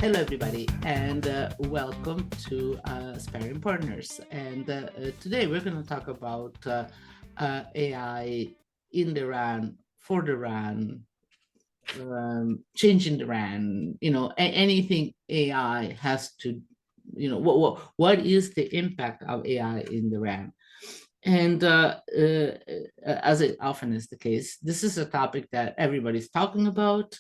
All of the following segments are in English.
Hello, everybody, and welcome to Sparring Partners. And today we're going to talk about AI in the RAN, for the RAN, changing the RAN. Anything AI has to, what is the impact of AI in the RAN? And as it often is the case, this is a topic that everybody's talking about,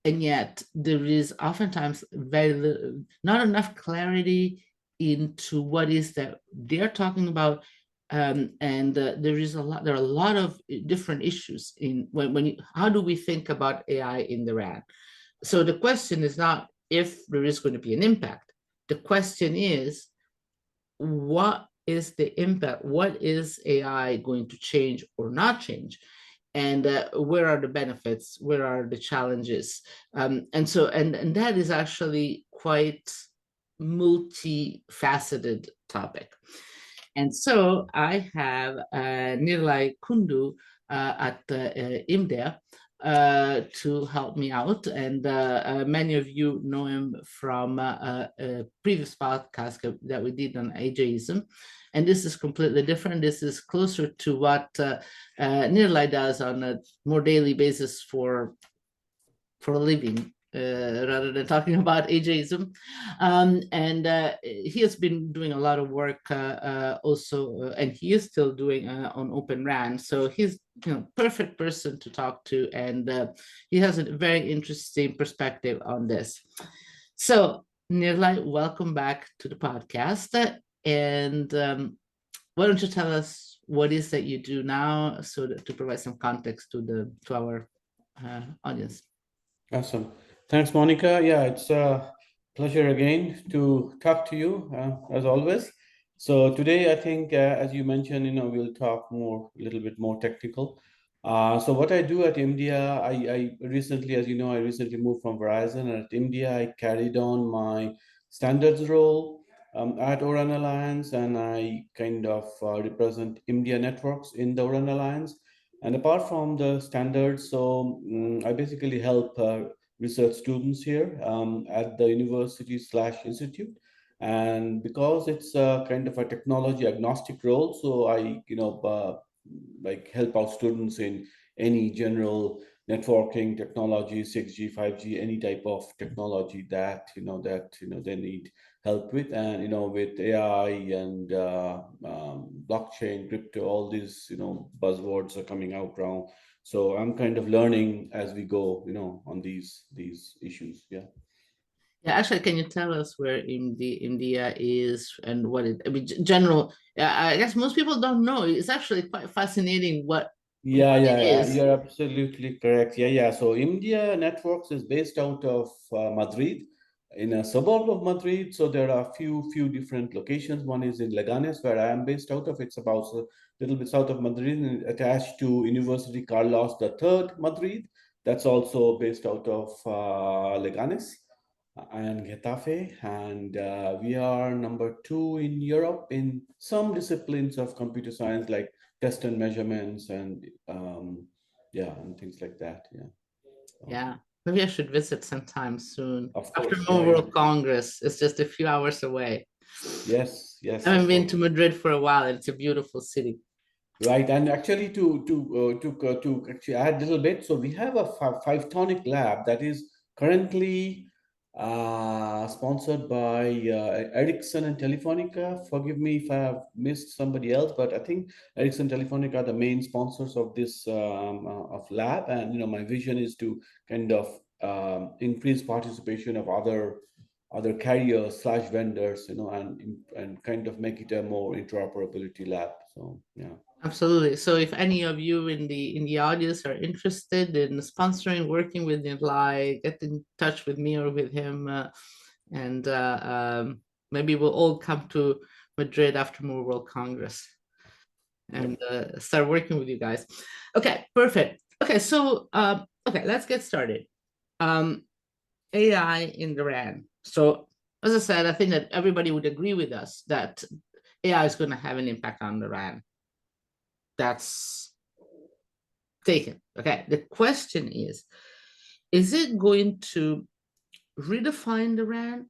and yet there is oftentimes very little, not enough clarity into what is that they're talking about. And there are a lot of different issues in how do we think about AI in the RAN? So the question is not if there is going to be an impact. The question is, what is the impact? What is AI going to change or not change? And where are the benefits? Where are the challenges? And that is actually quite multifaceted topic. And so I have Nirlay Kundu at IMDEA to help me out. And many of you know him from a previous podcast that we did on ageism. And this is completely different. This is closer to what Nirlay does on a more daily basis for a living, rather than talking about ageism. And he has been doing a lot of work also, and he is still doing on Open RAN. So he's perfect person to talk to, and he has a very interesting perspective on this. So Nirlay, welcome back to the podcast. And why don't you tell us what is that you do now, so that to provide some context to our audience. Awesome. Thanks, Monica. Yeah, it's a pleasure again to talk to you, as always. So today, I think, as you mentioned, we'll talk a little bit more technical. So what I do at IMDEA, I recently, as you know, I recently moved from Verizon. And at IMDEA, I carried on my standards role at Oran Alliance, and I kind of represent IMDEA networks in the Oran Alliance. And apart from the standards, I basically help research students here at the university/institute. And because it's a kind of a technology agnostic role, so like help out students in any general networking technology, 6G, 5G, any type of technology that they need help with. And with AI and blockchain, crypto, all these buzzwords are coming out now. So I'm kind of learning as we go, on these issues. Yeah. Yeah, actually, can you tell us where India is and what it? I mean, general. I guess most people don't know. It's actually quite fascinating Yeah, what it yeah, is. you're absolutely correct. Yeah, yeah. So India Networks is based out of Madrid, in a suburb of Madrid. So there are few different locations. One is in Leganes, where I am based out of. It's about a little bit south of Madrid, and attached to University Carlos III Madrid. That's also based out of Leganes and Getafe. And we are number two in Europe in some disciplines of computer science, like test and measurements and yeah, and things like that. Yeah. So, Yeah, maybe I should visit sometime soon. of After course. Yeah, Mobile yeah. World Congress, it's just a few hours away. Yes, yes, I of haven't been course. to Madrid for a while. It's a beautiful city. Right, and actually to actually add a little bit, so we have a five tonic lab that is currently sponsored by Ericsson and Telefonica. Forgive me if I have missed somebody else, but I think Ericsson and Telefonica are the main sponsors of this of lab. And my vision is to kind of increase participation of other carriers slash vendors, and kind of make it a more interoperability lab. So yeah. Absolutely. So if any of you in the audience are interested in sponsoring, working with Nirlay, get in touch with me or with him, and maybe we'll all come to Madrid after Mobile World Congress Yep. and start working with you guys. Okay, perfect. Okay, so okay, let's get started. Um, AI in the RAN. So as I said, I think that everybody would agree with us that AI is going to have an impact on the RAN. That's taken. Okay. The question is it going to redefine the RAN,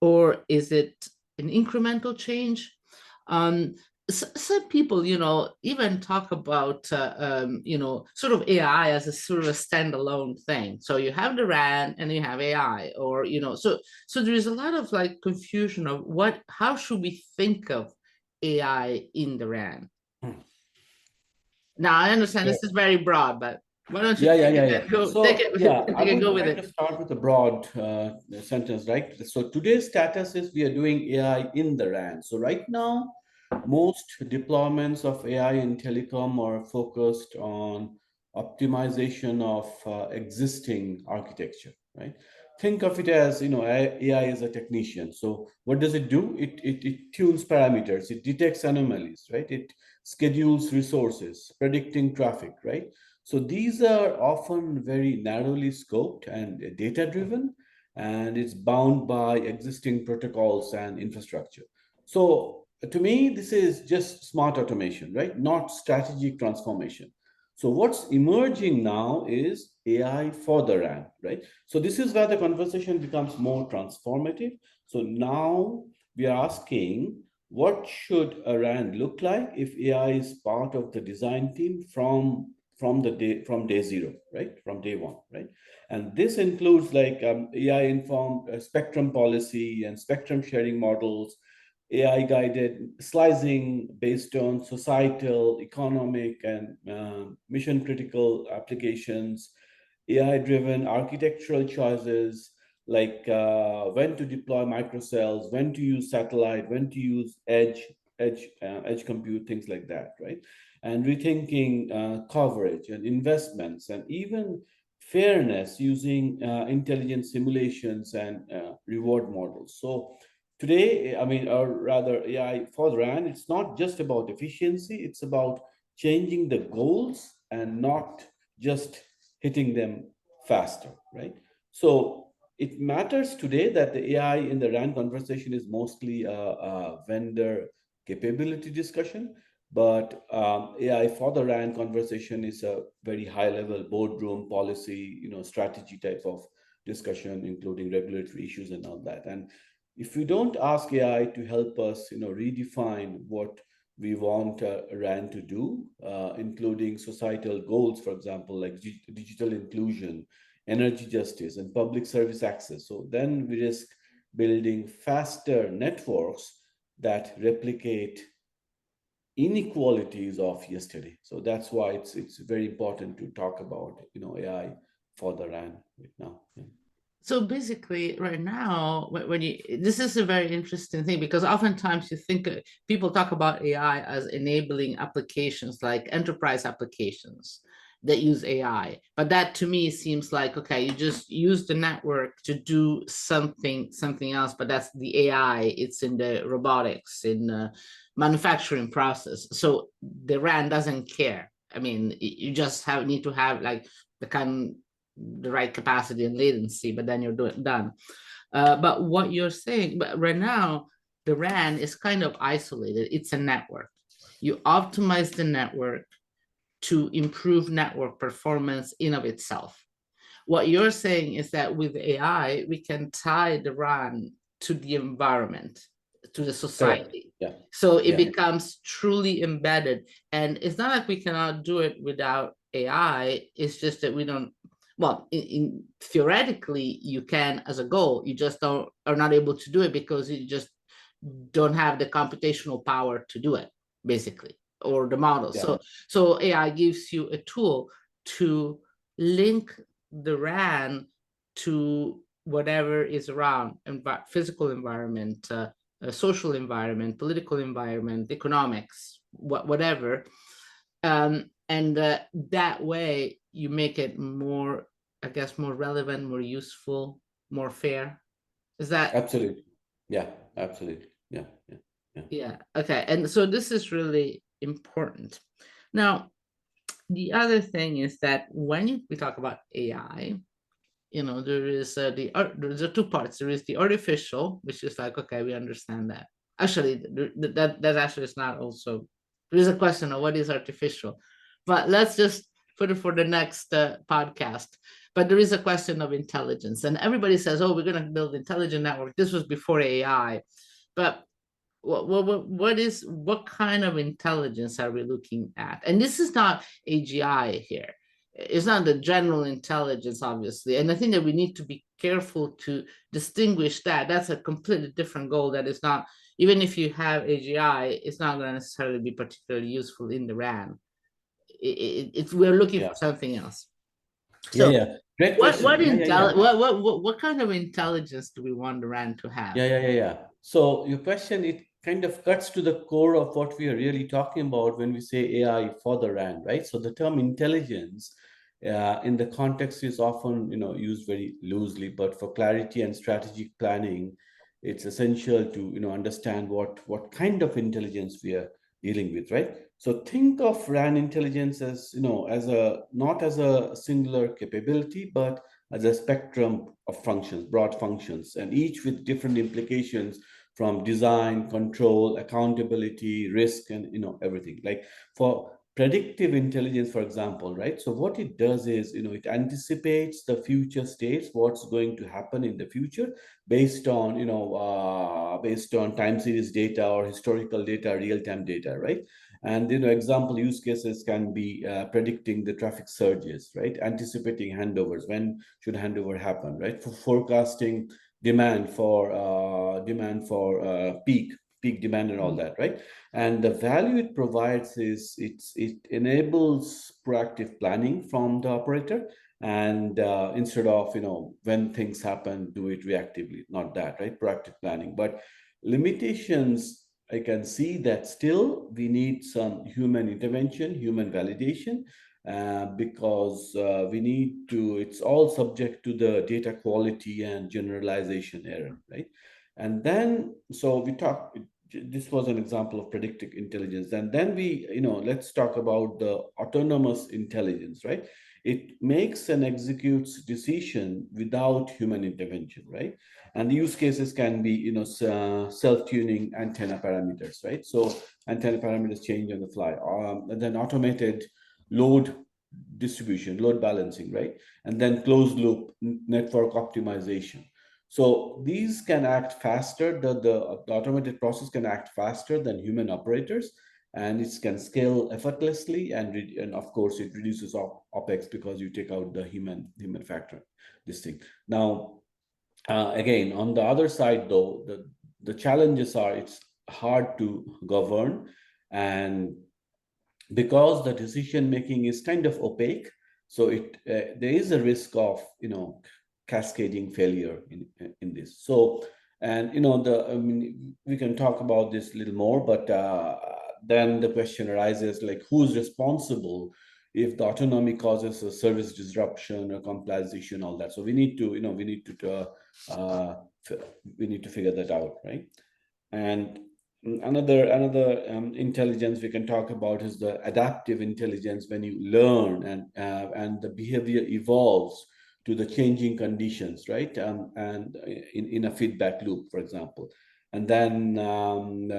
or is it an incremental change? Um, some people, even talk about, sort of AI as a sort of a standalone thing. So you have the RAN and you have AI, or, so there is a lot of like confusion of how should we think of AI in the RAN? Now, I understand Yeah. this is very broad, but why don't you Yeah, yeah, take yeah, it yeah. and go, take So, it, yeah, I take it, would go with like it. to start with a broad sentence, right? So, today's status is we are doing AI in the RAN. So, right now, most deployments of AI in telecom are focused on optimization of existing architecture, right? Think of it as, AI is a technician. So, what does it do? It tunes parameters, it detects anomalies, right? It schedules resources, predicting traffic, right? So these are often very narrowly scoped and data driven, and it's bound by existing protocols and infrastructure. So to me, this is just smart automation, right? Not strategic transformation. So what's emerging now is AI for the RAN, right? So this is where the conversation becomes more transformative. So now we are asking, what should a RAN look like if AI is part of the design team from day zero, right? From day one, right? And this includes like AI informed spectrum policy and spectrum sharing models, AI guided slicing based on societal, economic, and mission critical applications, AI driven architectural choices like when to deploy microcells, when to use satellite, when to use edge compute, things like that, right? And rethinking coverage and investments and even fairness using intelligent simulations and reward models. So today, I mean, or rather AI for RAN, it's not just about efficiency, it's about changing the goals and not just hitting them faster, right? So it matters today that the AI in the RAN conversation is mostly a vendor capability discussion, but AI for the RAN conversation is a very high level boardroom policy, strategy type of discussion, including regulatory issues and all that. And if we don't ask AI to help us, redefine what we want RAN to do, including societal goals, for example, like digital inclusion, energy justice, and public service access. So then we risk building faster networks that replicate inequalities of yesterday. So that's why it's very important to talk about AI for the RAN right now. Yeah. So basically, right now, when you this is a very interesting thing, because oftentimes you think people talk about AI as enabling applications like enterprise applications that use AI, but that to me seems like, okay, you just use the network to do something else, but that's the AI. It's in the robotics, in the manufacturing process. So the RAN doesn't care. I mean, you just need to have like the right capacity and latency, but then you're done. But what you're saying, but right now, the RAN is kind of isolated. It's a network. You optimize the network to improve network performance in of itself. What you're saying is that with AI, we can tie the RAN to the environment, to the Correct. society. Yeah. So it Yeah. becomes truly embedded. And it's not like we cannot do it without AI. It's just that we don't, well, theoretically, you can as a goal, you just are not able to do it because you just don't have the computational power to do it, basically, or the model. Yeah. So AI gives you a tool to link the RAN to whatever is around, physical environment, social environment, political environment, economics, whatever. And that way you make it more, I guess, more relevant, more useful, more fair. Is that? Absolutely. Yeah. Absolutely. Yeah. Yeah. Yeah. Yeah. Okay. And so this is really important. Now, the other thing is that when we talk about AI, there is there's two parts. There is the artificial, which is like, okay, we understand that. Actually, that actually is not also. There is a question of what is artificial, but let's just put it for the next podcast. But there is a question of intelligence, and everybody says, "Oh, we're going to build intelligent network." This was before AI, but what kind of intelligence are we looking at? And this is not AGI here. It's not the general intelligence, obviously. And I think that we need to be careful to distinguish that. That's a completely different goal. That is not, even if you have AGI, it's not going to necessarily be particularly useful in the RAN. We're looking for something else. Yeah, So yeah. Great question. what kind of intelligence do we want the RAN to have? Yeah. So your question, it kind of cuts to the core of what we are really talking about when we say AI for the RAN, right? So the term intelligence in the context is often, used very loosely, but for clarity and strategic planning, it's essential to, understand what kind of intelligence we are dealing with, right? So think of RAN intelligence as, as a not as a singular capability, but as a spectrum of functions, broad functions, and each with different implications from design, control, accountability, risk, and everything. Like for predictive intelligence, for example, right? So what it does is, it anticipates the future states, what's going to happen in the future, based on based on time series data or historical data, real-time data, right? And example use cases can be predicting the traffic surges, right? Anticipating handovers, when should handover happen, right? For forecasting demand for peak demand and all that, right? And the value it provides is it enables proactive planning from the operator, and instead of when things happen, do it reactively, not that, right? Proactive planning. But limitations, I can see that still we need some human intervention, human validation, because we need to, it's all subject to the data quality and generalization error, right? And then, so we talk, this was an example of predictive intelligence. And then we, let's talk about the autonomous intelligence, right? It makes and executes decision without human intervention, right? And the use cases can be, self-tuning antenna parameters, right? So antenna parameters change on the fly. And then automated load distribution, load balancing, right? And then closed loop network optimization. So these can act faster. The automated process can act faster than human operators, and it can scale effortlessly. And of course, it reduces OpEx because you take out the human factor. This thing now. Again, on the other side, though, the challenges are it's hard to govern, and because the decision making is kind of opaque, so there is a risk of cascading failure in this. So, and I mean, we can talk about this a little more, but then the question arises, like, who's responsible if the autonomy causes a service disruption or complication, all that. So we need to uh, we need to figure that out, right? And another intelligence we can talk about is the adaptive intelligence, when you learn and the behavior evolves to the changing conditions, right? And in a feedback loop, for example. And then and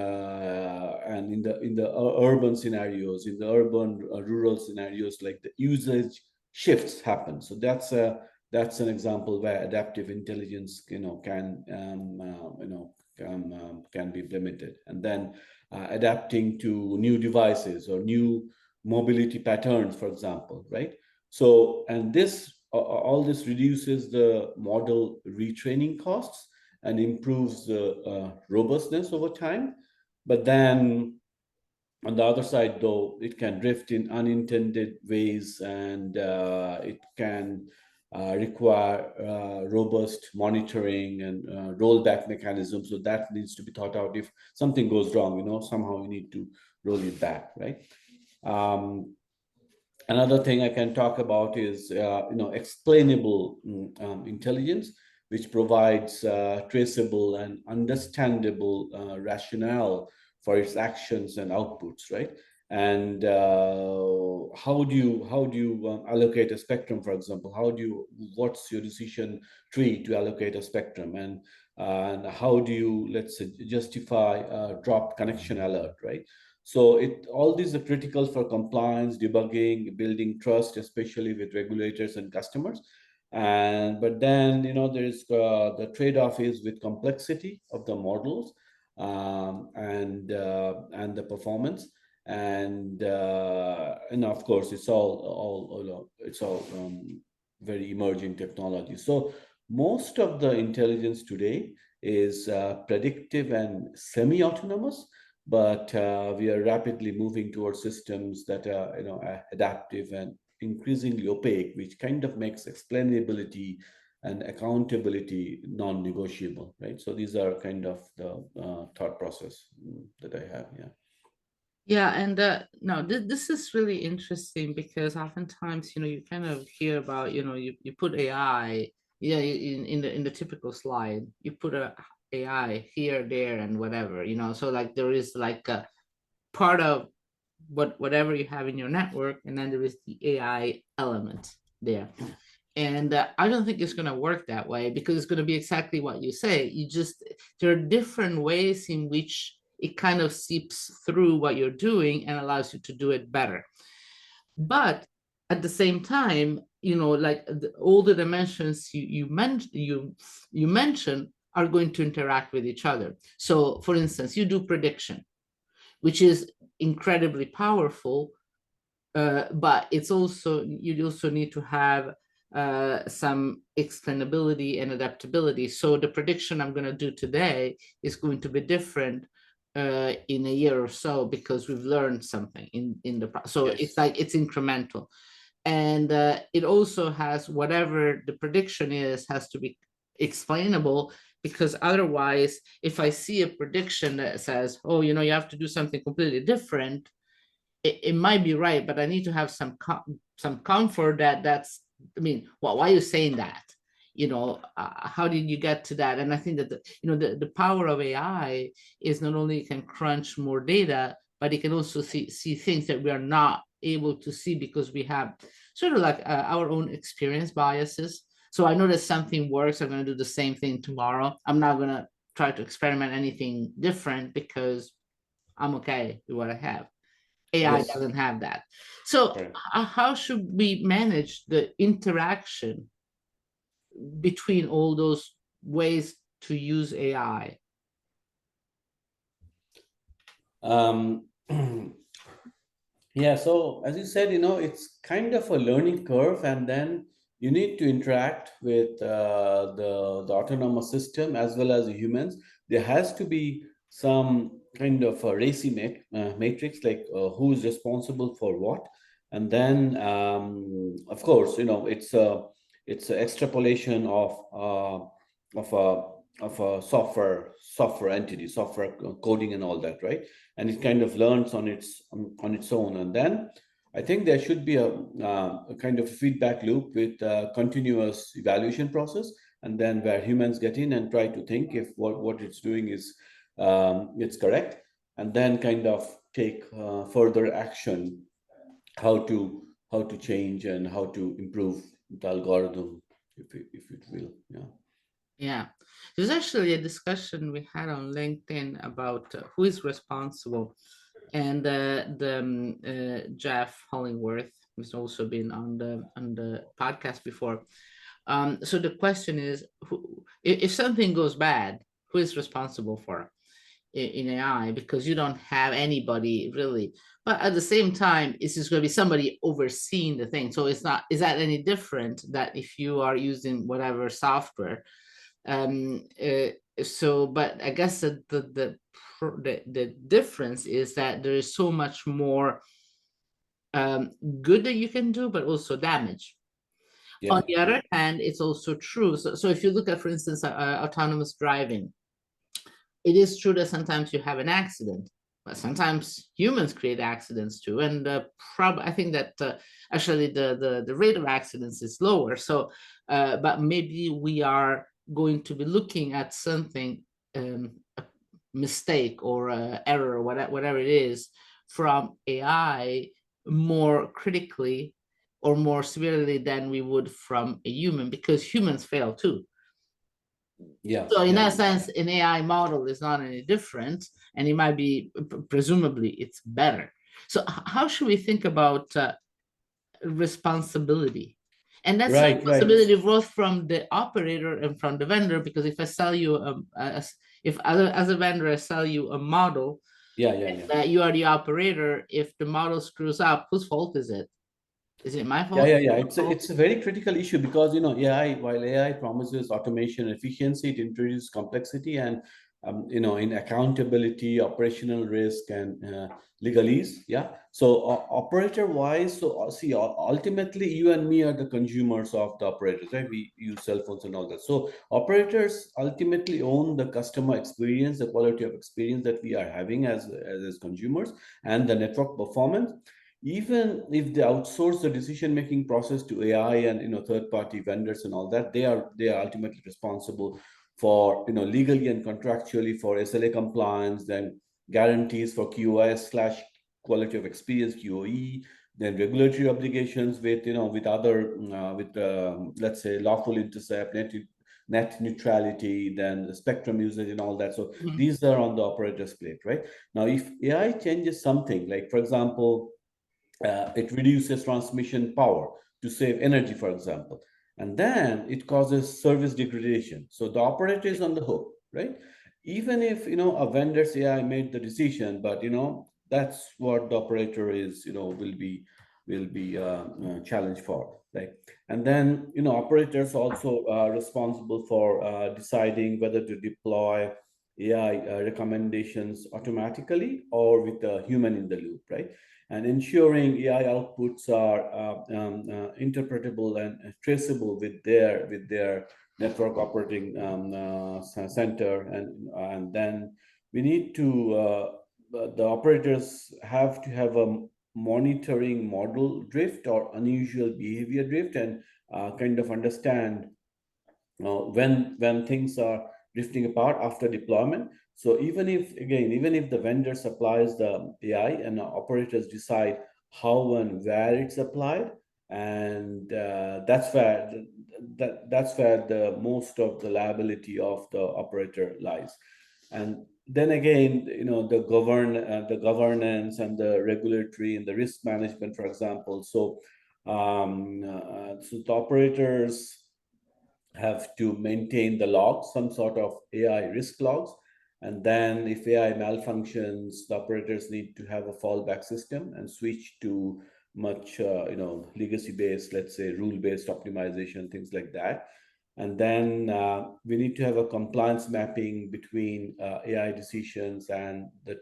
in the urban scenarios, in the urban rural scenarios, like the usage shifts happen. So that's an example where adaptive intelligence can be implemented. And then adapting to new devices or new mobility patterns, for example, right? So, and this all this reduces the model retraining costs and improves the robustness over time. But then on the other side, though, it can drift in unintended ways, and it can require robust monitoring and rollback mechanisms. So that needs to be thought out. If something goes wrong, somehow you need to roll it back, right? Another thing I can talk about is explainable intelligence, which provides traceable and understandable rationale for its actions and outputs, right? And how do you allocate a spectrum, for example? What's your decision tree to allocate a spectrum, and how do you, let's say, justify a drop connection alert, right? So all these are critical for compliance, debugging, building trust, especially with regulators and customers. And but then there's the trade-off is with complexity of the models, and the performance, and of course it's all very emerging technology. So most of the intelligence today is predictive and semi-autonomous, but we are rapidly moving towards systems that are adaptive and increasingly opaque, which kind of makes explainability and accountability non-negotiable, right? So these are kind of the thought process that I have. Yeah. Yeah, and no, this is really interesting because oftentimes, you kind of hear about, you put AI, yeah, in the typical slide, you put a AI here, there, and whatever, so like there is like a part of whatever you have in your network, and then there is the AI element there. And I don't think it's going to work that way, because it's going to be exactly what you say. There are different ways in which it kind of seeps through what you're doing and allows you to do it better. But at the same time, like all the dimensions you mentioned are going to interact with each other. So for instance, you do prediction, which is incredibly powerful, but you also need to have some explainability and adaptability. So the prediction I'm going to do today is going to be different in a year or so, because we've learned something in the so it's Yes. like it's incremental. And it also has, whatever the prediction is has to be explainable, because otherwise, if I see a prediction that says, oh, you have to do something completely different, it might be right, but I need to have some comfort that's, I mean, well, why are you saying that? How did you get to that? And I think that the power of AI is not only it can crunch more data, but it can also see things that we are not able to see, because we have sort of like our own experience biases. So I know that something works, I'm going to do the same thing tomorrow. I'm not going to try to experiment anything different, because I'm okay with what I have. AI Yes. doesn't have that. So Correct. how should we manage the interaction between all those ways to use AI? Um, Yeah, so as you said, it's kind of a learning curve, and then you need to interact with the autonomous system as well as the humans. There has to be some kind of a racy matrix, like who is responsible for what, and then of course, it's an extrapolation of a software entity, software coding, and all that, right? And it kind of learns on its own. And then I think there should be a kind of feedback loop with a continuous evaluation process, and then where humans get in and try to think if what it's doing is it's correct, and then kind of take further action, how to change and how to improve the algorithm, if it will. Yeah. Yeah. There's actually a discussion we had on LinkedIn about who is responsible. And Jeff Hollingworth, who's also been on the podcast before. So the question is, if something goes bad, who is responsible for in AI? Because you don't have anybody really. But at the same time, it's just going to be somebody overseeing the thing. So it's not, is that any different that if you are using whatever software? Um, but I guess the difference is that there is so much more good that you can do, but also damage. On Yeah. the Yeah. other hand, it's also true. So if you look at, for instance, autonomous driving, it is true that sometimes you have an accident, but sometimes humans create accidents too. And I think that actually the rate of accidents is lower. So, but maybe we are going to be looking at something, a mistake or error, or whatever it is, from AI more critically or more severely than we would from a human, because humans fail too. Yeah. So in Yeah. that sense, an AI model is not any different, and it might be, presumably it's better. So how should we think about responsibility? And that's a Right, right. possibility both from the operator and from the vendor, because if I sell you if as a vendor I sell you a model, Yeah, yeah, yeah. that you are the operator, if the model screws up, whose fault is it? Is it my Yeah, fault? yeah, yeah. Your fault? It's a very critical issue because AI, while AI promises automation efficiency, it introduces complexity and in accountability, operational risk, and legalese. Yeah. So operator wise, so see, ultimately, you and me are the consumers of the operators, right? We use cell phones and all that. So operators ultimately own the customer experience, the quality of experience that we are having as consumers, and the network performance. Even if they outsource the decision making process to AI and third party vendors and all that, they are ultimately responsible for legally and contractually for SLA compliance, then guarantees for QoS slash quality of experience QoE, then regulatory obligations with other with let's say lawful intercept, net neutrality, then the spectrum usage and all that. So Mhm. these are on the operator's plate, right? Now, if AI changes something, like for example, it reduces transmission power to save energy, for example, and then it causes service degradation. So the operator is on the hook, right? Even if a vendor's AI made the decision, but that's what the operator is will be challenged for, right? And then operators also are responsible for deciding whether to deploy AI recommendations automatically or with a human in the loop, right? And ensuring AI outputs are interpretable and traceable with their network operating center, and then we need to the operators have to have a monitoring model drift or unusual behavior drift, and kind of understand when things are drifting apart after deployment. So even if the vendor supplies the AI and the operators decide how and where it's applied, and that's where the most of the liability of the operator lies. And then again, the governance and the regulatory and the risk management, for example. So the operators have to maintain the logs, some sort of AI risk logs. And then if AI malfunctions, the operators need to have a fallback system and switch to much, legacy-based, let's say, rule-based optimization, things like that. And then we need to have a compliance mapping between AI decisions and the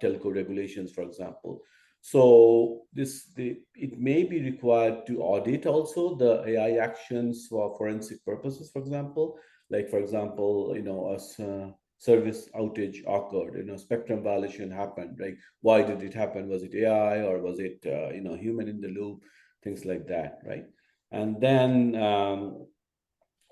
telco regulations, for example. So it may be required to audit also the AI actions for forensic purposes, for example. Like for example, service outage occurred, spectrum violation happened, right? Why did it happen? Was it AI or was it human in the loop? Things like that, right? And then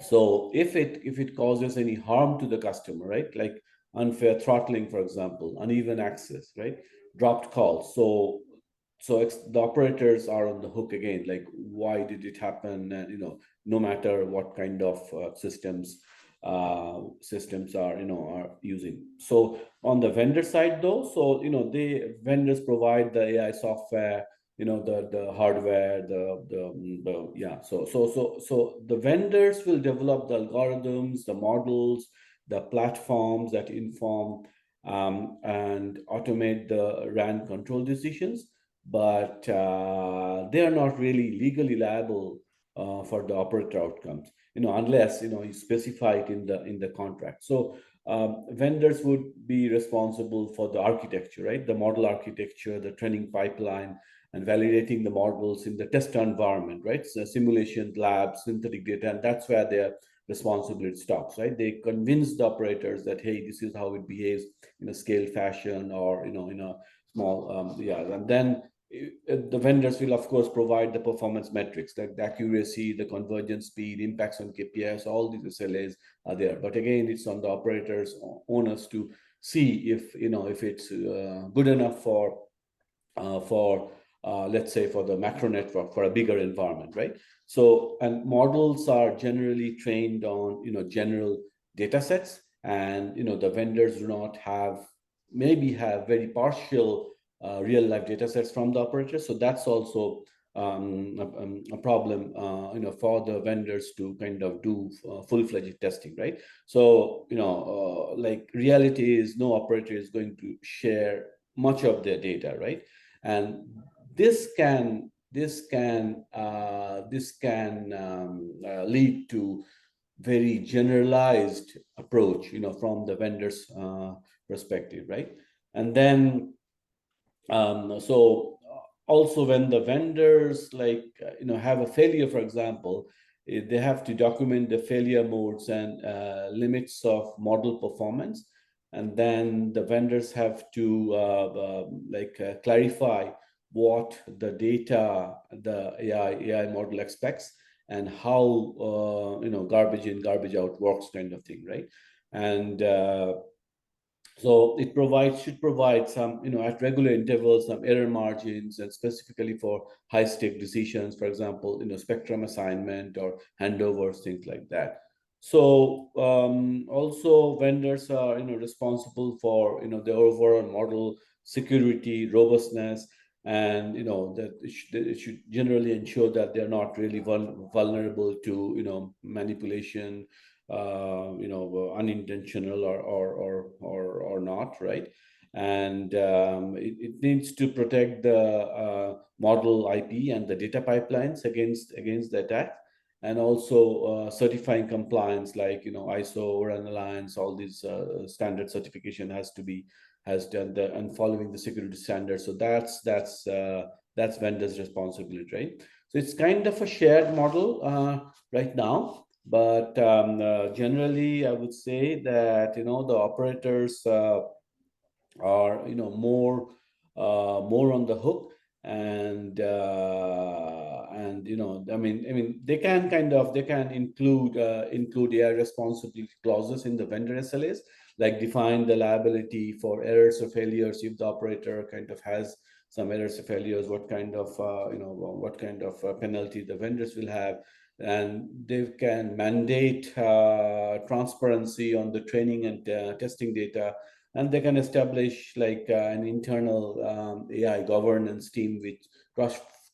so if it causes any harm to the customer, right? Like unfair throttling, for example, uneven access, right? Dropped calls. So the operators are on the hook again. Like, why did it happen? And no matter what kind of systems are using. So on the vendor side, though, so the vendors provide the AI software, the hardware, the yeah. So the vendors will develop the algorithms, the models, the platforms that inform and automate the RAN control decisions, but they are not really legally liable for the operator outcomes, unless you specify it in the contract. So vendors would be responsible for the architecture, right? The model architecture, the training pipeline, and validating the models in the test environment, right? So simulation labs, synthetic data, and that's where their responsibility stops, right? They convince the operators that, hey, this is how it behaves in a scale fashion, or in a small yeah. And then the vendors will of course provide the performance metrics, like the accuracy, the convergence speed, impacts on KPIs. All these SLAs are there, but again, it's on the operators owners to see if it's good enough for let's say for the macro network, for a bigger environment, right? So, and models are generally trained on general data sets, and the vendors do not have, maybe have very partial real life data sets from the operator. So that's also a problem, for the vendors to kind of do full-fledged testing, right? So, like reality is no operator is going to share much of their data, right? And this can lead to very generalized approach, from the vendor's perspective, right? And then also when the vendors like have a failure, for example, they have to document the failure modes and limits of model performance, and then the vendors have to clarify what the data the AI model expects, and how garbage in garbage out works, kind of thing, right? And so it should provide some, at regular intervals, some error margins, and specifically for high stake decisions, for example, spectrum assignment or handovers, things like that. So also vendors are, responsible for, the overall model security, robustness, and that it should generally ensure that they're not really vulnerable to, manipulation, unintentional or not, right? And it needs to protect the model IP and the data pipelines against the attack, and also certifying compliance, like ISO, Run Alliance, all these standard certification has done and following the security standards. So that's vendors' responsibility, right? So it's kind of a shared model right now. But generally, I would say that the operators are more on the hook, and I mean they can include AI responsibility clauses in the vendor SLAs, like define the liability for errors or failures if the operator kind of has some errors or failures, what kind of penalty the vendors will have. And they can mandate transparency on the training and testing data, and they can establish like an internal AI governance team with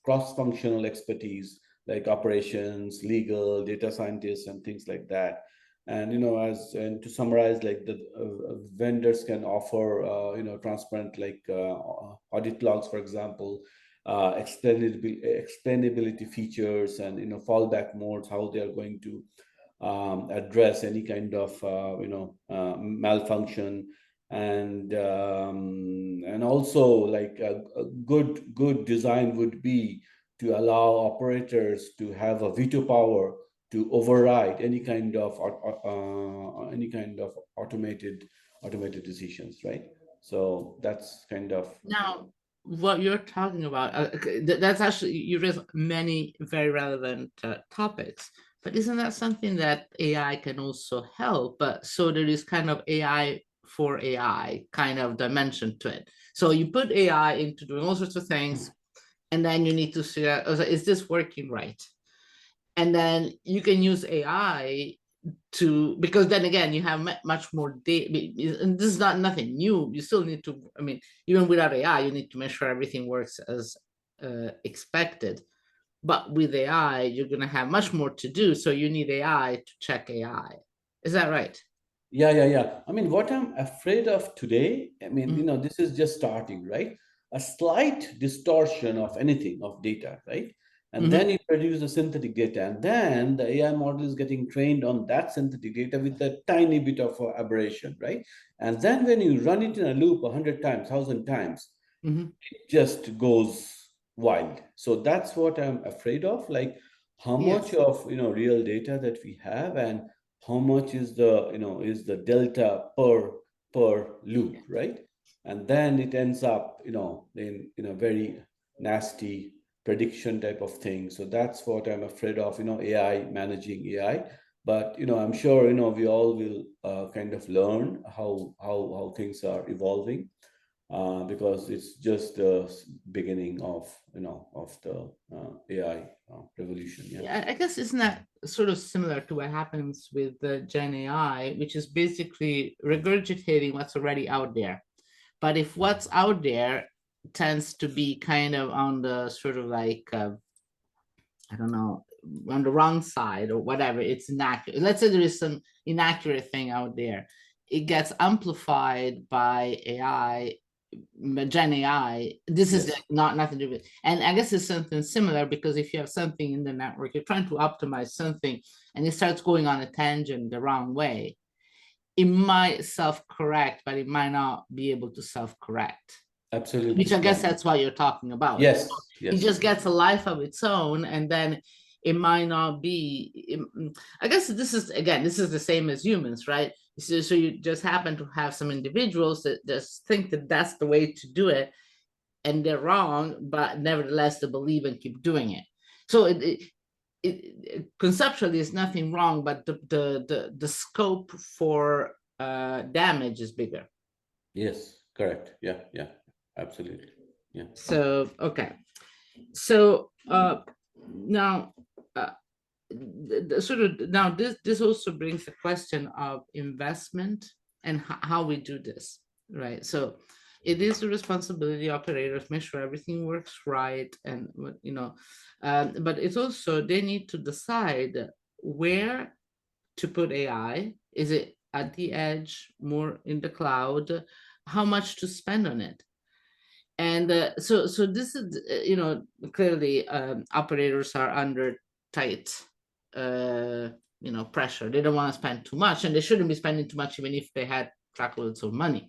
cross-functional expertise, like operations, legal, data scientists, and things like that. And and to summarize, like the vendors can offer transparent, like audit logs, for example, explainability features, and fallback modes, how they are going to address any kind of malfunction. And also, like a good design would be to allow operators to have a veto power to override any kind of automated decisions, right? So that's kind of. Now, what you're talking about, that's actually, you raise many very relevant topics. But isn't that something that AI can also help? But so there is kind of AI for AI kind of dimension to it. So you put AI into doing all sorts of things, and then you need to see, is this working right? And then you can use AI to, because then again you have much more data, and this is not nothing new. You still need to, I mean, even without AI you need to make sure everything works as expected. But with AI you're going to have much more to do, so you need AI to check AI. Is that right? Yeah, yeah, yeah. I mean, what I'm afraid of today, I mean, Mm-hmm. this is just starting, right? A slight distortion of anything, of data, right? And then Mm-hmm. you produce the synthetic data, and then the AI model is getting trained on that synthetic data with a tiny bit of aberration, right? And then when you run it in a loop 100 times, 1,000 times, Mm-hmm. just goes wild. So that's what I'm afraid of. Like, how much Yes. of real data that we have, and how much is the delta per loop, right? And then it ends up in a very nasty prediction type of thing. So that's what I'm afraid of, AI, managing AI. But I'm sure we all will kind of learn how things are evolving, because it's just the beginning of the AI revolution. Yeah. Yeah, I guess isn't that sort of similar to what happens with the Gen AI, which is basically regurgitating what's already out there. But if what's out there tends to be kind of on the sort of like I don't know, on the wrong side or whatever, it's inaccurate. Let's say there is some inaccurate thing out there. It gets amplified by AI, Gen AI. This is Yes, not nothing to do with, and I guess it's something similar because if you have something in the network, you're trying to optimize something and it starts going on a tangent the wrong way, it might self-correct, but it might not be able to self-correct, which I absolutely. guess Yeah. that's what you're talking about. Yes, It yes. just gets a life of its own, and then it might not be. I guess this is again, this is the same as humans, right? So you just happen to have some individuals that just think that that's the way to do it, and they're wrong, but nevertheless they believe and keep doing it. So conceptually is nothing wrong, but the scope for damage is bigger. Yes, correct. Yeah, yeah, absolutely. Yeah. So okay, so now sort of now this also brings the question of investment and how we do this, right? So it is the responsibility of operators make sure everything works right, and but it's also they need to decide where to put AI. Is it at the edge, more in the cloud? How much to spend on it? And so this is clearly operators are under tight uh, pressure. They don't want to spend too much, and they shouldn't be spending too much even if they had truckloads of money.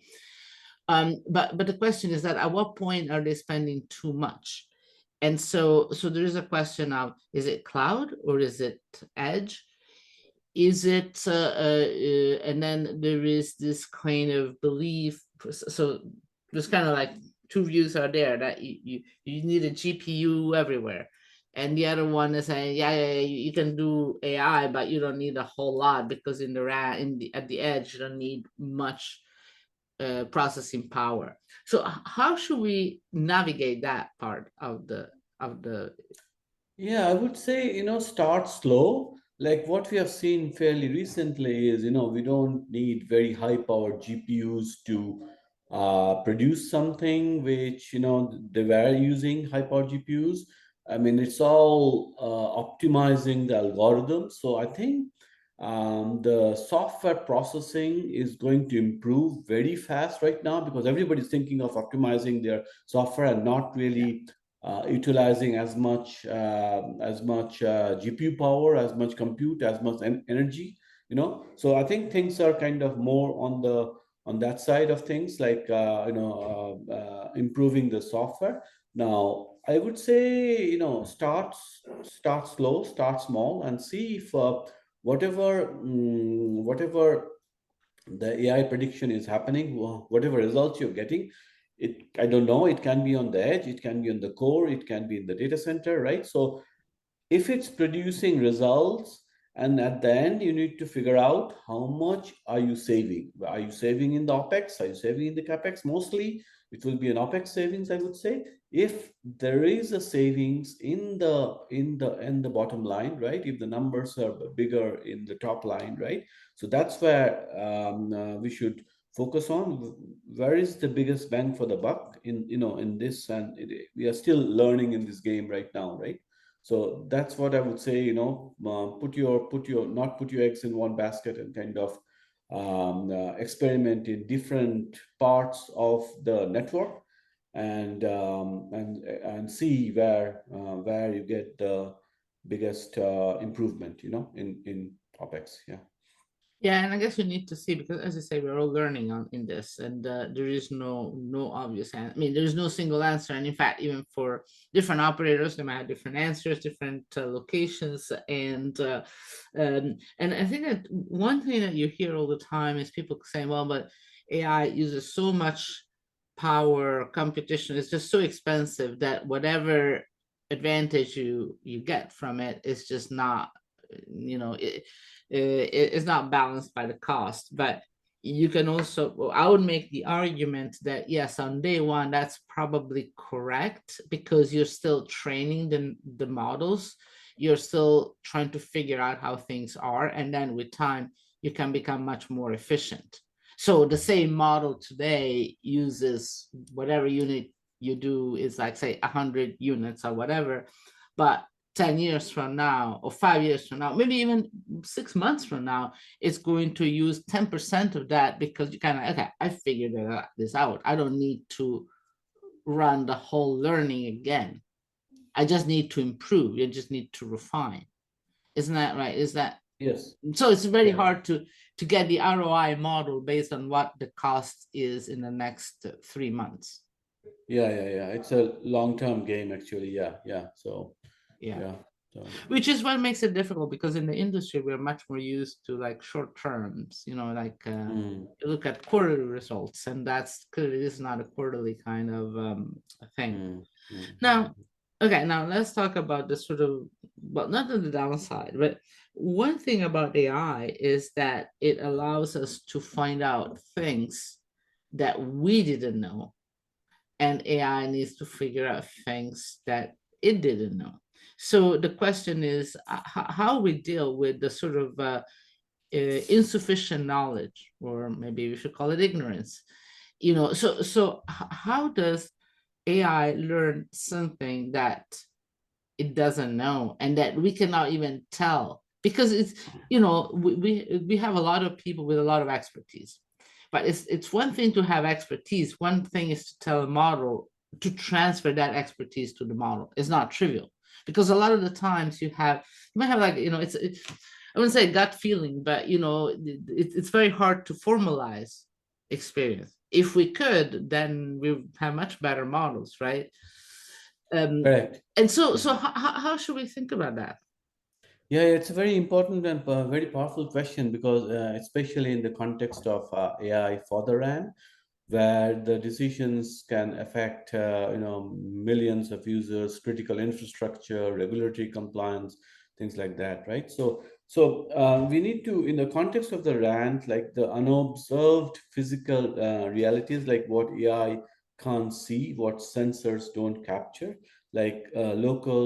But the question is that at what point are they spending too much? And so there is a question of, is it cloud or is it edge? Is it and then there is this kind of belief. So there's kind of like two views are there, that you need a GPU everywhere, and the other one is saying, yeah, you can do AI, but you don't need a whole lot, because at the edge you don't need much processing power. So how should we navigate that part of the Yeah, I would say, start slow. Like what we have seen fairly recently is, we don't need very high powered GPUs to produce something which, they were using high powered GPUs. I mean, it's all optimizing the algorithm. So I think the software processing is going to improve very fast right now because everybody's thinking of optimizing their software and not yeah. really utilizing as much GPU power, as much compute, as much energy. So I think things are kind of more on that side of things, like improving the software. Now, I would say start slow, start small, and see if whatever the AI prediction is happening, whatever results you're getting, I don't know, it can be on the edge, it can be on the core, it can be in the data center, right? So if it's producing results, and at the end you need to figure out how much are you saving. Are you saving in the opex, are you saving in the capex? Mostly it will be an opex savings, I would say. If there is a savings in the bottom line, right, if the numbers are bigger in the top line, right, so that's where we should focus on. Where is the biggest bang for the buck in this, and we are still learning in this game right now, right? So that's what I would say. Put your eggs in one basket and kind of experiment in different parts of the network, and see where you get the biggest improvement. In OpEx. Yeah. Yeah, and I guess you need to see, because as I say, we're all learning in this, and there is no obvious answer. I mean, there is no single answer, and in fact, even for different operators, they might have different answers, different locations, and I think that one thing that you hear all the time is people saying, "Well, but AI uses so much power, competition is just so expensive that whatever advantage you get from it is just not, it's not balanced by the cost." But you can also, well, I would make the argument that yes, on day one, that's probably correct, because you're still training the models, you're still trying to figure out how things are, and then with time, you can become much more efficient. So the same model today uses whatever unit you do is like, say, 100 units or whatever, but 10 years from now or 5 years from now, maybe even 6 months from now, it's going to use 10% of that because you kind of, okay, I figured this out. I don't need to run the whole learning again. I just need to improve. You just need to refine. Isn't that right? Is that Yes. so? It's very Yeah. hard to get the ROI model based on what the cost is in the next 3 months. Yeah. It's a long-term game, actually. Yeah. So, Yeah. yeah. So, Which is what makes it difficult because in the industry we're much more used to like short terms, like mm, you look at quarterly results, and that's clearly this is not a quarterly kind of thing. mm, mm, Now, mm. okay, now let's talk about the sort of, well, not the downside, but one thing about AI is that it allows us to find out things that we didn't know, and AI needs to figure out things that it didn't know. So the question is how we deal with the sort of insufficient knowledge, or maybe we should call it ignorance. How does AI learn something that it doesn't know and that we cannot even tell? Because we have a lot of people with a lot of expertise, but it's one thing to have expertise. One thing is to tell a model to transfer that expertise to the model. It's not trivial because a lot of the times you might have like I wouldn't say gut feeling, but it's very hard to formalize experience. If we could, then we have much better models, right? Um, Correct. and so Yeah. so how should we think about that? Yeah, it's a very important and very powerful question because, especially in the context of AI for the RAN, where the decisions can affect, millions of users, critical infrastructure, regulatory compliance, things like that, right? So we need to, in the context of the RAN, like the unobserved physical realities, like what AI can't see, what sensors don't capture, like local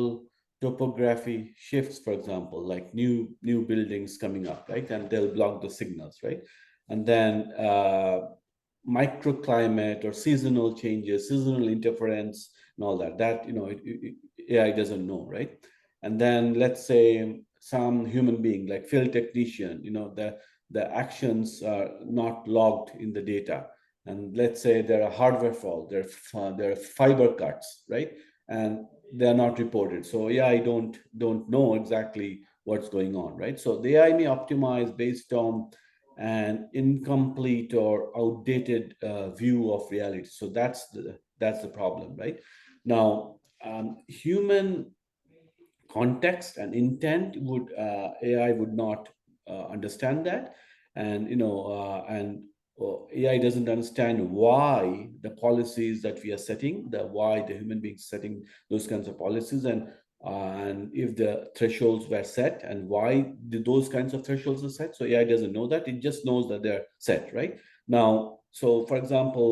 topography shifts, for example, like new buildings coming up, right? And they'll block the signals, right? And then microclimate or seasonal changes, seasonal interference, and all that. That AI doesn't know, right? And then let's say some human being, like field technician, the actions are not logged in the data. And let's say there are hardware fault, there are fiber cuts, right? And they are not reported. So AI don't know exactly what's going on, right? So the AI may optimize based on an incomplete or outdated view of reality. So that's the problem, right? Now, human context and intent would AI would not understand that, and AI doesn't understand why the policies that we are setting, the why the human beings setting those kinds of policies, and if the thresholds were set and why those kinds of thresholds are set. So AI doesn't know that; it just knows that they're set, right? Now, so for example,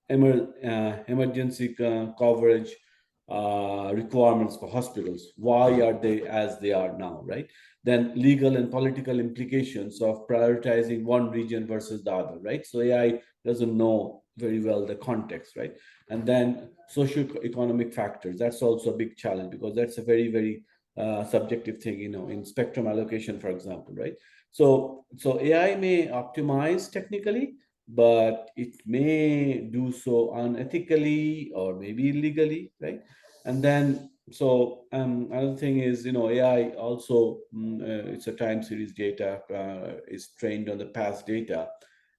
emergency coverage requirements for hospitals. Why are they as they are now, right? Then legal and political implications of prioritizing one region versus the other, right? So AI doesn't know very well the context, right? And then socio-economic factors. That's also a big challenge because that's a very, very subjective thing, in spectrum allocation, for example, right? So AI may optimize technically, but it may do so unethically or maybe illegally, right? And then another thing is, AI also, it's a time series data, is trained on the past data,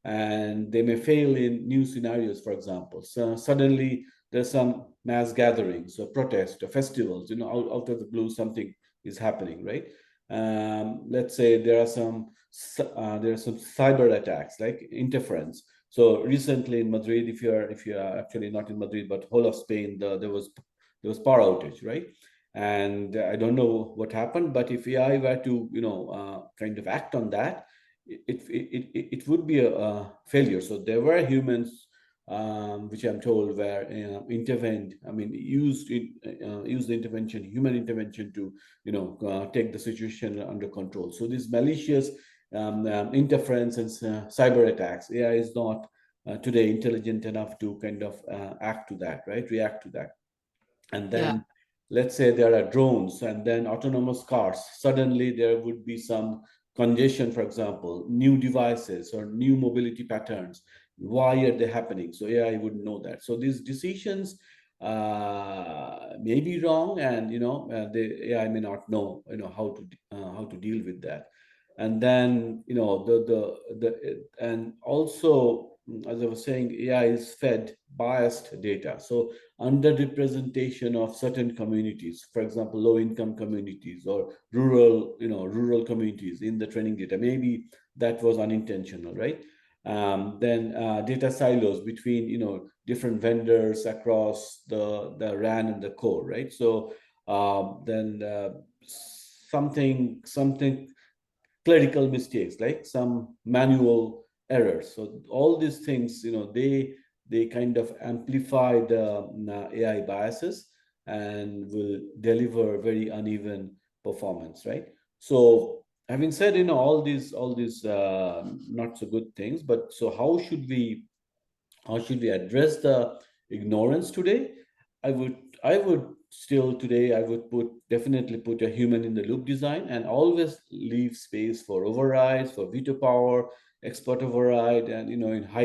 and they may fail in new scenarios. For example, so suddenly there's some mass gatherings or protests or festivals, out of the blue something is happening, right? Let's say there are some cyber attacks like interference. So recently in Madrid, if you are actually not in Madrid but whole of Spain, there was power outage, right? And I don't know what happened, but if AI were to, kind of act on that, it would be a failure. So there were humans, which I'm told were intervened. I mean, used the intervention, human intervention to, take the situation under control. So this malicious interference and cyber attacks, AI is not today intelligent enough to kind of act to that, right? React to that. And Yeah. then let's say there are drones and then autonomous cars, suddenly there would be some congestion, for example, new devices or new mobility patterns. Why are they happening? So AI would know that. So these decisions may be wrong, and the AI may not know how to deal with that. And then and also, as I was saying, AI is fed biased data. So underrepresentation of certain communities, for example, low income communities or rural communities in the training data. Maybe that was unintentional, right? Then data silos between different vendors across the RAN and the core, right? So then something clerical mistakes, like some manual errors. So all these things, they kind of amplify the AI biases and will deliver very uneven performance, right? So having said, all these not so good things, but so how should we address the ignorance today? I would still today I would definitely put a human in the loop design and always leave space for overrides, for veto power, expert override, and in high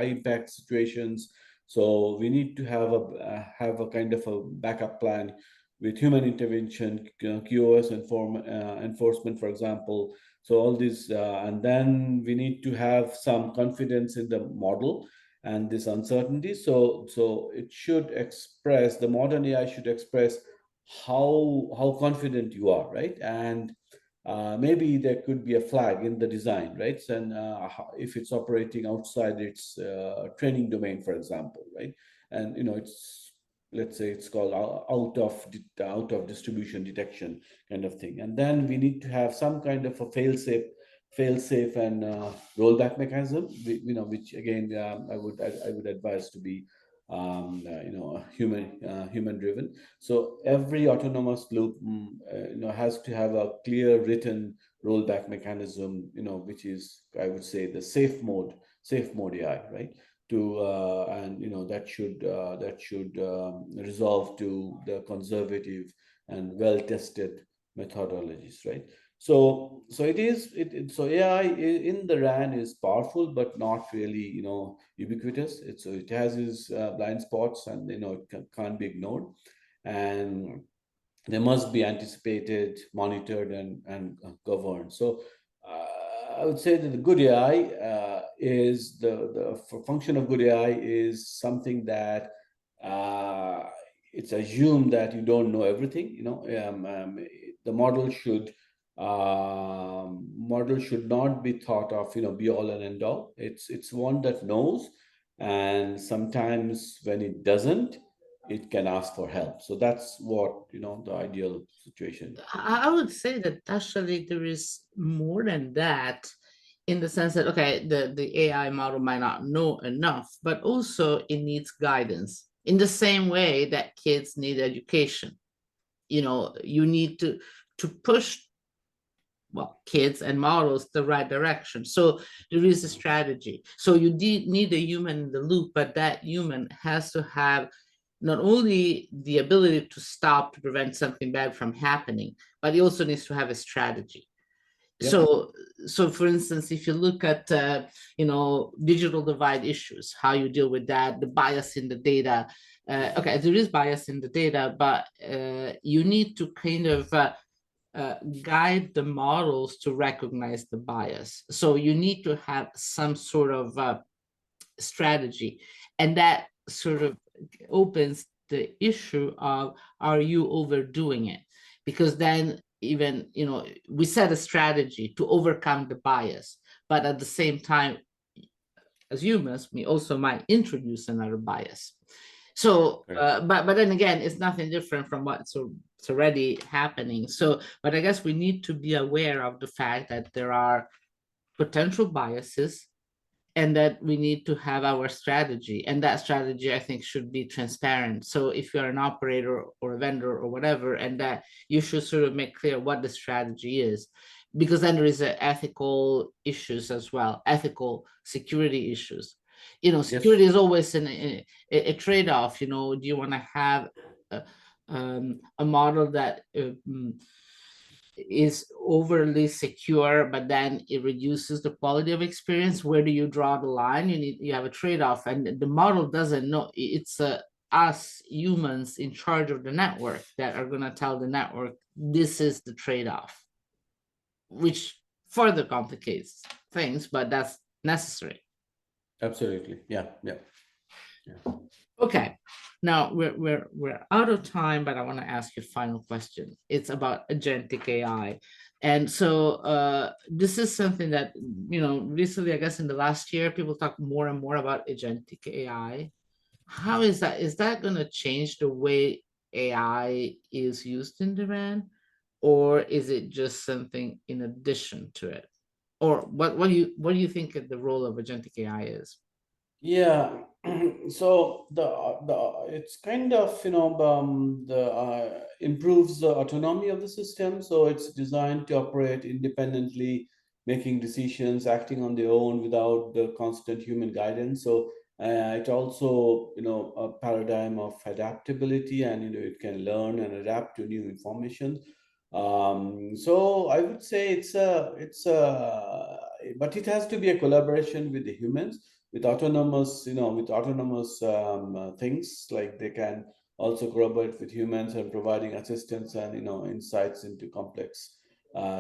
impact situations. So we need to have a kind of a backup plan with human intervention, QoS enforcement, for example. So all these, and then we need to have some confidence in the model and this uncertainty. So it should express, the modern AI should express how confident you are, right? And maybe there could be a flag in the design, right? And if it's operating outside its training domain, for example, right? And it's, let's say it's called out of distribution detection kind of thing. And then we need to have some kind of a fail safe and rollback mechanism, which again, I would advise to be human driven. So every autonomous loop has to have a clear written rollback mechanism, which is, I would say, the safe mode AI, right? To and that should resolve to the conservative and well tested methodologies, right? So so AI in the RAN is powerful, but not really ubiquitous. So it has its blind spots, and can't be ignored, and they must be anticipated, monitored, and governed. So I would say that the good AI is the function of good AI is something that uh, it's assumed that you don't know everything. The model should not be thought of be all and end all. It's one that knows, and sometimes when it doesn't, it can ask for help. So that's what the ideal situation. I would say that actually there is more than that, in the sense that, okay, the AI model might not know enough, but also it needs guidance in the same way that kids need education. You need to push, well, kids and models the right direction. So there is a strategy. So you need a human in the loop, but that human has to have not only the ability to stop, to prevent something bad from happening, but he also needs to have a strategy. Yep. So for instance, if you look at digital divide issues, how you deal with that, the bias in the data. Okay, there is bias in the data, but you need to kind of guide the models to recognize the bias. So you need to have some sort of strategy, and that sort of opens the issue of, are you overdoing it? Because then, even we set a strategy to overcome the bias, but at the same time, as humans, we also might introduce another bias. So Right. but then again, it's nothing different from it's already happening. So, but I guess we need to be aware of the fact that there are potential biases, and that we need to have our strategy, and that strategy, I think, should be transparent. So if you're an operator or a vendor or whatever, and that you should sort of make clear what the strategy is, because then there is ethical issues as well, ethical security issues. Security Yes. is always a trade-off. Do you want to have a, a model that is overly secure, but then it reduces the quality of experience? Where do you draw the line? You have a trade-off, and the model doesn't know. It's us humans in charge of the network that are going to tell the network this is the trade-off, which further complicates things, but that's necessary. Absolutely. Yeah. Yeah. Yeah. Okay, now we're out of time, but I want to ask you a final question. It's about agentic AI. And so this is something that, recently, I guess in the last year, people talk more and more about agentic AI. How is that? Is that going to change the way AI is used in Iran? Or is it just something in addition to it? Or what do you think the role of agentic AI is? Yeah, so the it's kind of the improves the autonomy of the system. So it's designed to operate independently, making decisions, acting on their own without the constant human guidance. So it also a paradigm of adaptability, and it can learn and adapt to new information. So I would say but it has to be a collaboration with the humans, with autonomous things, like they can also collaborate with humans and providing assistance and insights into complex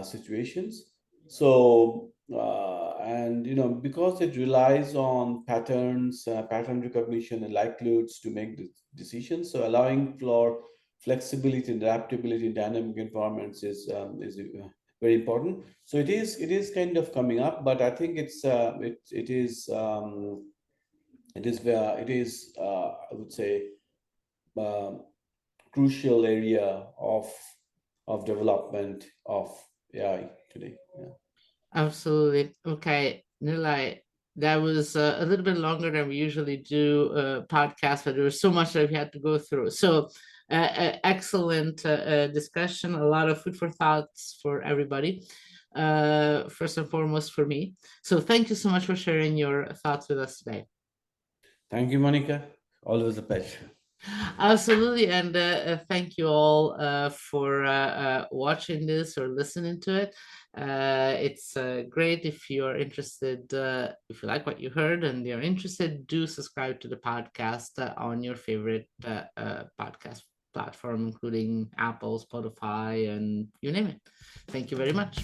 situations. So and because it relies on pattern recognition and likelihoods to make decisions, so allowing for flexibility and adaptability in dynamic environments is very important. So it is kind of coming up, but I think it is I would say um, crucial area of development of AI today. Yeah. Absolutely. Okay, Nirlay, that was a little bit longer than we usually do podcast, but there was so much that we had to go through. So, excellent discussion, a lot of food for thoughts for everybody. First and foremost for me. So, thank you so much for sharing your thoughts with us today. Thank you, Monica. Always a pleasure. Absolutely, and thank you all for watching this or listening to it. It's great if you're interested, if you like what you heard and you're interested, do subscribe to the podcast on your favorite podcast platform, including Apple, Spotify, and you name it. Thank you very much.